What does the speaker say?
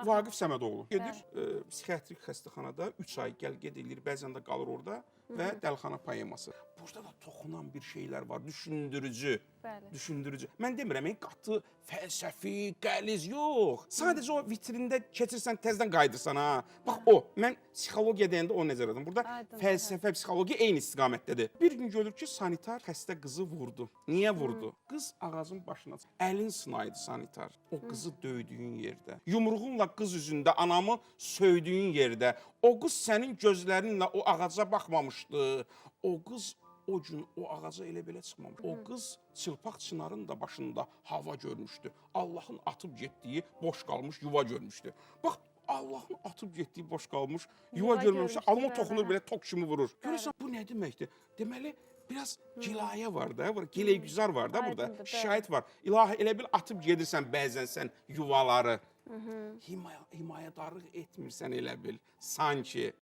Vaqif Səmədoğlu gedir psixiatrik xəstəxanada 3 ay gəl-ged eləyir, bəzən də qalır orada və Dəlxana poeması. Burada da toxunan bir şeylər var, düşündürücü. Düşündürücü. Mən demirəm, qatı, fəlsəfi, qəliz, yox. Sadəcə o vitrində keçirsən, təzədən qayıdırsan ha. Bax o, mən psixologiya deyəndə o nəzər edirəm. Burada fəlsəfə, psixologiya eyni istiqamətdədir. Bir gün görür ki, sanitar xəstə qızı vurdu. Niyə vurdu? Qız ağacın başına əlin sınaydı sanitar. O qızı döydüyün yerdə. Yumruğunla qız üzündə anamı söydüyün yerdə. O qız sənin gözlərinlə o ağaca baxmamışdı. O qız o gün o ağaca elə belə çıxmamış. O qız çılpaq çınarın da başında hava görmüşdü. Allahın atıb getdiyi boş qalmış yuva görmüşdü. Bax, Allahın atıb getdiyi boş qalmış yuva görmüşdü. Alma toxunur belə tok kimi vurur. Görürsən, bu nə deməkdir? Deməli, biraz gilayə var da, giləygüzar var da burada. Şikayət var. İlahi, elə bil atıb gedirsən bəzən sən yuvaları. Himayədarlıq etmirsən elə bil. Sanki.